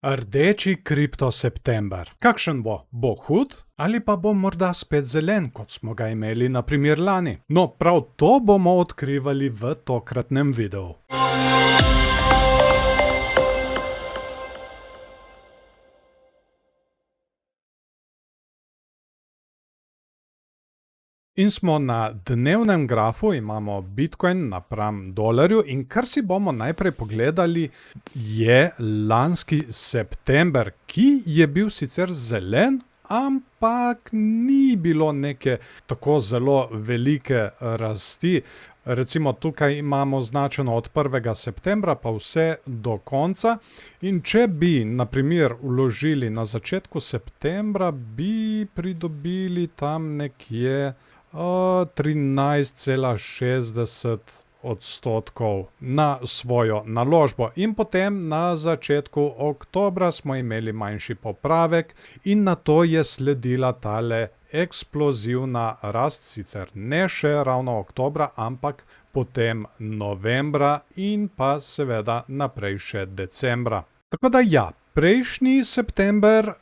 Rdeči kripto september. Kakšen bo? Bo hud? Ali pa bo morda spet zelen, kot smo ga imeli na primer lani? No, prav to bomo odkrivali v tokratnem videu. In smo na dnevnem grafu, imamo Bitcoin napram dolarju in kar si bomo najprej pogledali je lanski september, ki je bil sicer zelen, ampak ni bilo neke tako zelo velike rasti. Recimo tukaj imamo označeno od 1. septembra pa vse do konca in če bi na primer vložili na začetku septembra, bi pridobili tam nekje 13,60% na svojo naložbo. In potem na začetku oktobra smo imeli manjši popravek in na to je sledila tale eksplozivna rast, sicer ne še ravno oktobra, ampak potem novembra in pa seveda naprej še decembra. Tako da ja, prejšnji september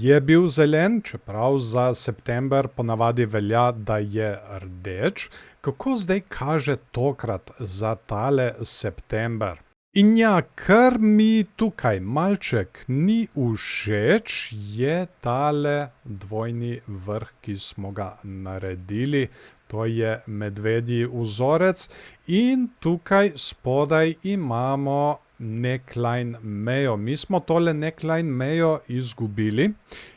je bil zelen, čeprav za september ponavadi velja, da je rdeč. Kako zdaj kaže tokrat za tale september? In ja, kar mi tukaj malček ni všeč, je tale dvojni vrh, ki smo ga naredili. To je medvedji vzorec in tukaj spodaj imamo neckline mejo. Mi smo tole neckline mejo izgubili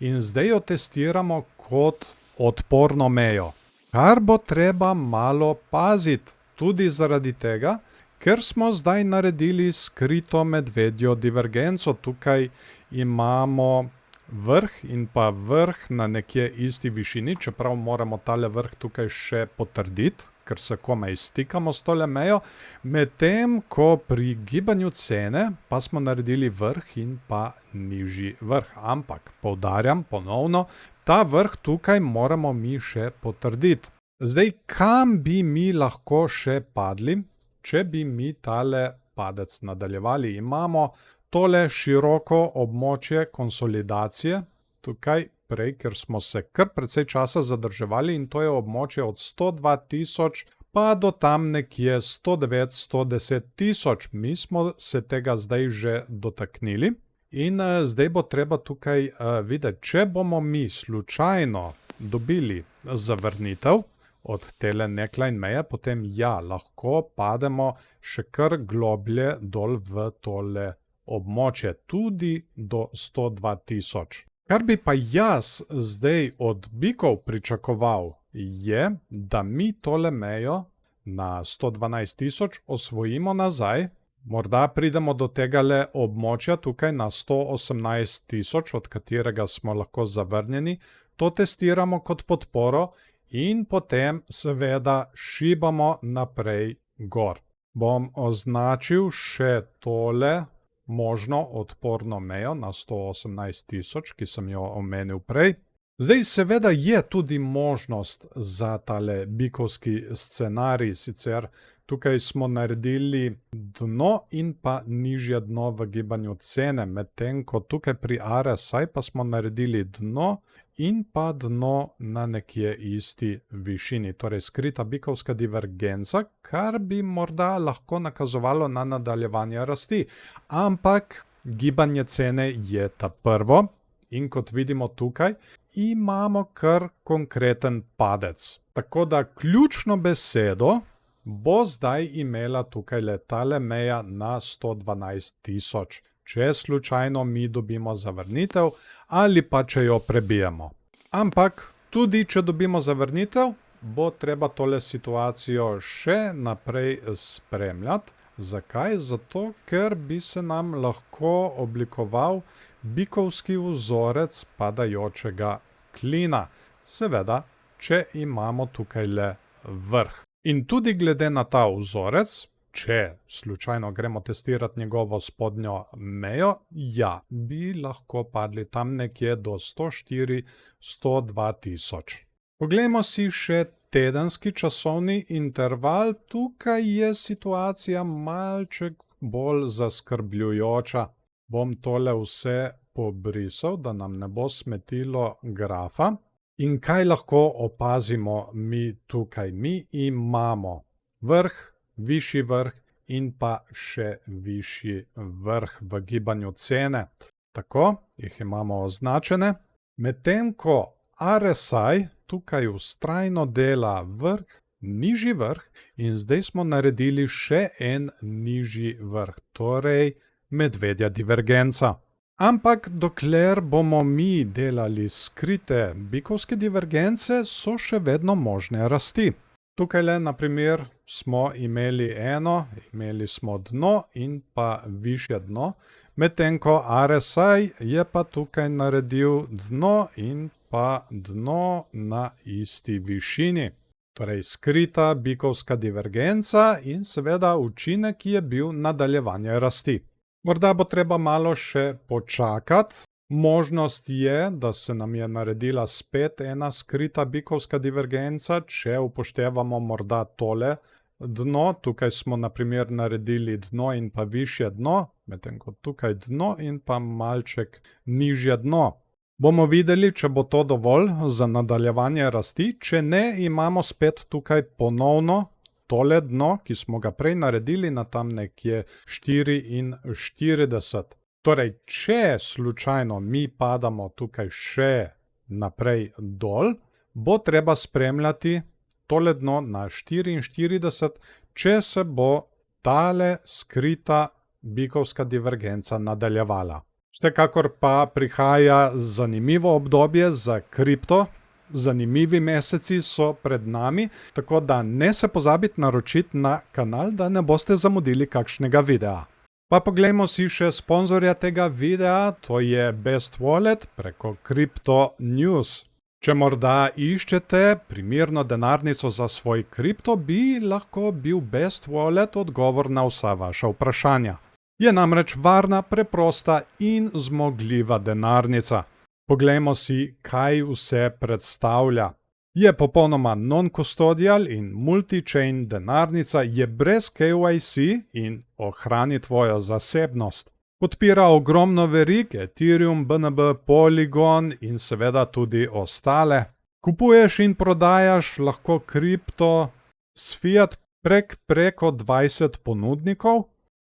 in zdaj jo testiramo kot odporno mejo. Kar bo treba malo paziti, tudi zaradi tega, ker smo zdaj naredili skrito medvedjo divergenco. Tukaj imamo vrh in pa vrh na nekje isti višini, čeprav moramo tale vrh tukaj še potrditi, ker se komaj stikamo s tole mejo, medtem ko pri gibanju cene pa smo naredili vrh in pa nižji vrh. Ampak, poudarjam ponovno, ta vrh tukaj moramo mi še potrditi. Zdaj, kam bi mi lahko še padli, če bi mi tale padec nadaljevali? Imamo tole široko območje konsolidacije, tukaj prej, ker smo se kar precej časa zadrževali in to je območje od 102.000 pa do tam nekje 109-110.000. Mi smo se tega zdaj že dotaknili in zdaj bo treba tukaj videti, če bomo mi slučajno dobili zavrnitev od tele neckline meje, potem ja, lahko pademo še kar globlje dol v tole območje, tudi do 102.000. Kar bi pa jaz zdaj od bikov pričakoval, je, da mi tole mejo na 112.000 osvojimo nazaj, morda pridemo do tegale območja tukaj na 118.000, od katerega smo lahko zavrnjeni, to testiramo kot podporo in potem seveda šibamo naprej gor. Bom označil še tole možno odporno mejo na 118.000, ki sem jo omenil prej. Zdaj seveda je tudi možnost za tale bikovski scenarij, sicer tukaj smo naredili dno in pa nižje dno v gibanju cene, medtem ko tukaj pri RSI pa smo naredili dno in pa dno na nekje isti višini, torej skrita bikovska divergenca, kar bi morda lahko nakazovalo na nadaljevanje rasti. Ampak gibanje cene je ta prvo in kot vidimo tukaj, imamo kar konkreten padec. Tako da ključno besedo bo zdaj imela tukaj tale meja na 112.000. Če slučajno mi dobimo zavrnitev ali pa če jo prebijemo. Ampak tudi če dobimo zavrnitev, bo treba tole situacijo še naprej spremljati. Zakaj? Zato, ker bi se nam lahko oblikoval bikovski vzorec padajočega klina. Seveda, če imamo tukaj le vrh. In tudi glede na ta vzorec, če slučajno gremo testirati njegovo spodnjo mejo, ja, bi lahko padli tam nekje do 104-102.000. Poglejmo si še tedenski časovni interval. Tukaj je situacija malček bolj zaskrbljujoča. Bom tole vse pobrisal, da nam ne bo smetilo grafa. In kaj lahko opazimo mi tukaj? Mi imamo vrh, višji vrh in pa še višji vrh v gibanju cene. Tako, jih imamo označene. Medtem ko RSI tukaj vztrajno dela vrh, nižji vrh in zdaj smo naredili še en nižji vrh, torej medvedja divergenca. Ampak dokler bomo mi delali skrite bikovske divergence, so še vedno možne rasti. Tukaj le, na primer, smo imeli imeli smo dno in pa višje dno, medtem ko RSI je pa tukaj naredil dno in pa dno na isti višini. Torej skrita bikovska divergenca in seveda učinek je bil nadaljevanje rasti. Morda bo treba malo še počakati. Možnost je, da se nam je naredila spet ena skrita bikovska divergenca, če upoštevamo morda tole dno. Tukaj smo na primer naredili dno in pa višje dno, medtem ko tukaj dno in pa malček nižje dno. Bomo videli, če bo to dovolj za nadaljevanje rasti, če ne, imamo spet tukaj ponovno tole dno, ki smo ga prej naredili na tam nekje 44. Torej, če slučajno mi padamo tukaj še naprej dol, bo treba spremljati tole dno na 44, če se bo tale skrita bikovska divergenca nadaljevala. Vsekakor pa prihaja zanimivo obdobje za kripto. Zanimivi meseci so pred nami, tako da ne se pozabiti naročiti na kanal, da ne boste zamudili kakšnega videa. Pa poglejmo si še sponzorja tega videa, to je Best Wallet preko Crypto News. Če morda iščete primerno denarnico za svoj kripto, bi lahko bil Best Wallet odgovor na vsa vaša vprašanja. Je namreč varna, preprosta in zmogljiva denarnica. Poglejmo si, kaj vse predstavlja. Je popolnoma non-custodial in multi-chain denarnica, je brez KYC in ohrani tvojo zasebnost. Podpira ogromno verig, Ethereum, BNB, Polygon in seveda tudi ostale. Kupuješ in prodajaš lahko kripto s fiat preko 20 ponudnikov.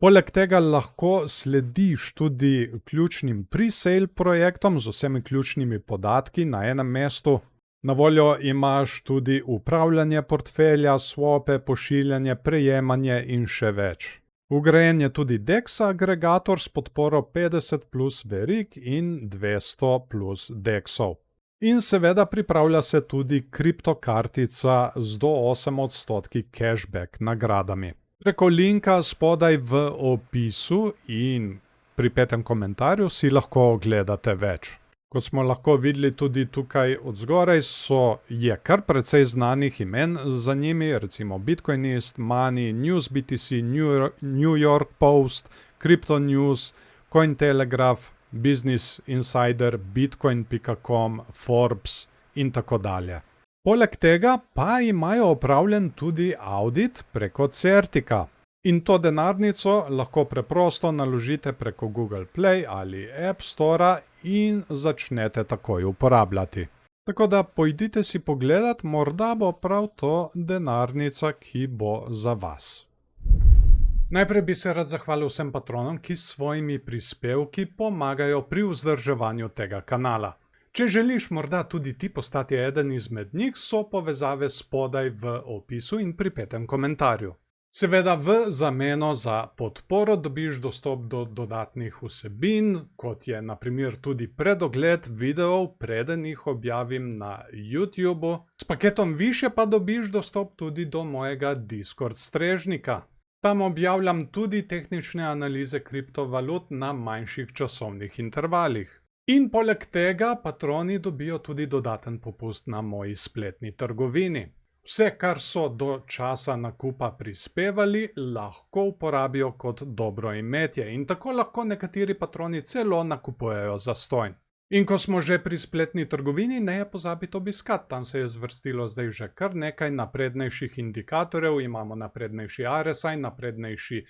Poleg tega lahko slediš tudi ključnim pre-sale projektom z vsemi ključnimi podatki na enem mestu. Na voljo imaš tudi upravljanje portfelja, swape, pošiljanje, prejemanje in še več. Vgrajen je tudi DEX agregator s podporo 50 plus verig in 200 plus DEX-ov. In seveda pripravlja se tudi kriptokartica z do 8% cashback nagradami. Preko linka spodaj v opisu in pri 5. komentarju si lahko ogledate več. Kot smo lahko videli tudi tukaj odzgoraj, je kar precej znanih imen za njimi, recimo Bitcoinist, Money, NewsBTC, New York Post, Crypto News, Cointelegraph, Business Insider, Bitcoin.com, Forbes in tako dalje. Poleg tega pa imajo opravljen tudi audit preko Certika. In to denarnico lahko preprosto naložite preko Google Play ali App Store in začnete takoj uporabljati. Tako da pojdite si pogledat, morda bo prav to denarnica, ki bo za vas. Najprej bi se rad zahvalil vsem patronom, ki s svojimi prispevki pomagajo pri vzdrževanju tega kanala. Če želiš morda tudi ti postati eden izmed njih, so povezave spodaj v opisu in pri 5. komentarju. Seveda v zameno za podporo dobiš dostop do dodatnih vsebin, kot je na primer tudi predogled videov, preden jih objavim na YouTubu. S paketom više pa dobiš dostop tudi do mojega Discord strežnika. Tam objavljam tudi tehnične analize kriptovalut na manjših časovnih intervalih. In poleg tega patroni dobijo tudi dodaten popust na moji spletni trgovini. Vse, kar so do časa nakupa prispevali, lahko uporabijo kot dobroimetje in tako lahko nekateri patroni celo nakupujejo zastonj. In ko smo že pri spletni trgovini, ne pozabite obiskati, tam se je zvrstilo zdaj že kar nekaj naprednejših indikatorjev, imamo naprednejši RSI, naprednejši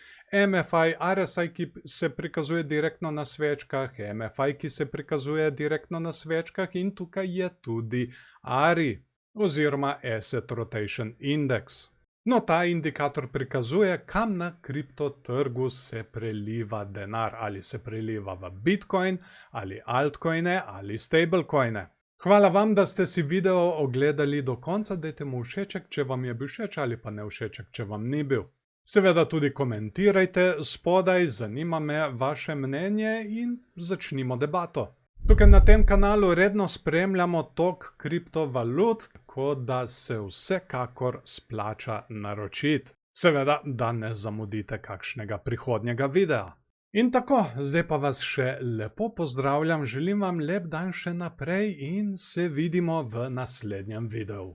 MFI, RSI, ki se prikazuje direktno na svečkah, MFI, ki se prikazuje direktno na svečkah in tukaj je tudi ARI oziroma Asset Rotation Index. No, ta indikator prikazuje, kam na kriptotrgu se preliva denar, ali se preliva v Bitcoin, ali altcoine, ali stablecoine. Hvala vam, da ste si video ogledali do konca, dajte mu všeček, če vam je bil všeč, ali pa ne všeček, če vam ni bil. Seveda tudi komentirajte spodaj, zanima me vaše mnenje in začnimo debato. Tukaj na tem kanalu redno spremljamo tok kriptovalut, tako da se vsekakor splača naročiti. Seveda, da ne zamudite kakšnega prihodnjega videa. In tako, zdaj pa vas še lepo pozdravljam, želim vam lep dan še naprej in se vidimo v naslednjem videu.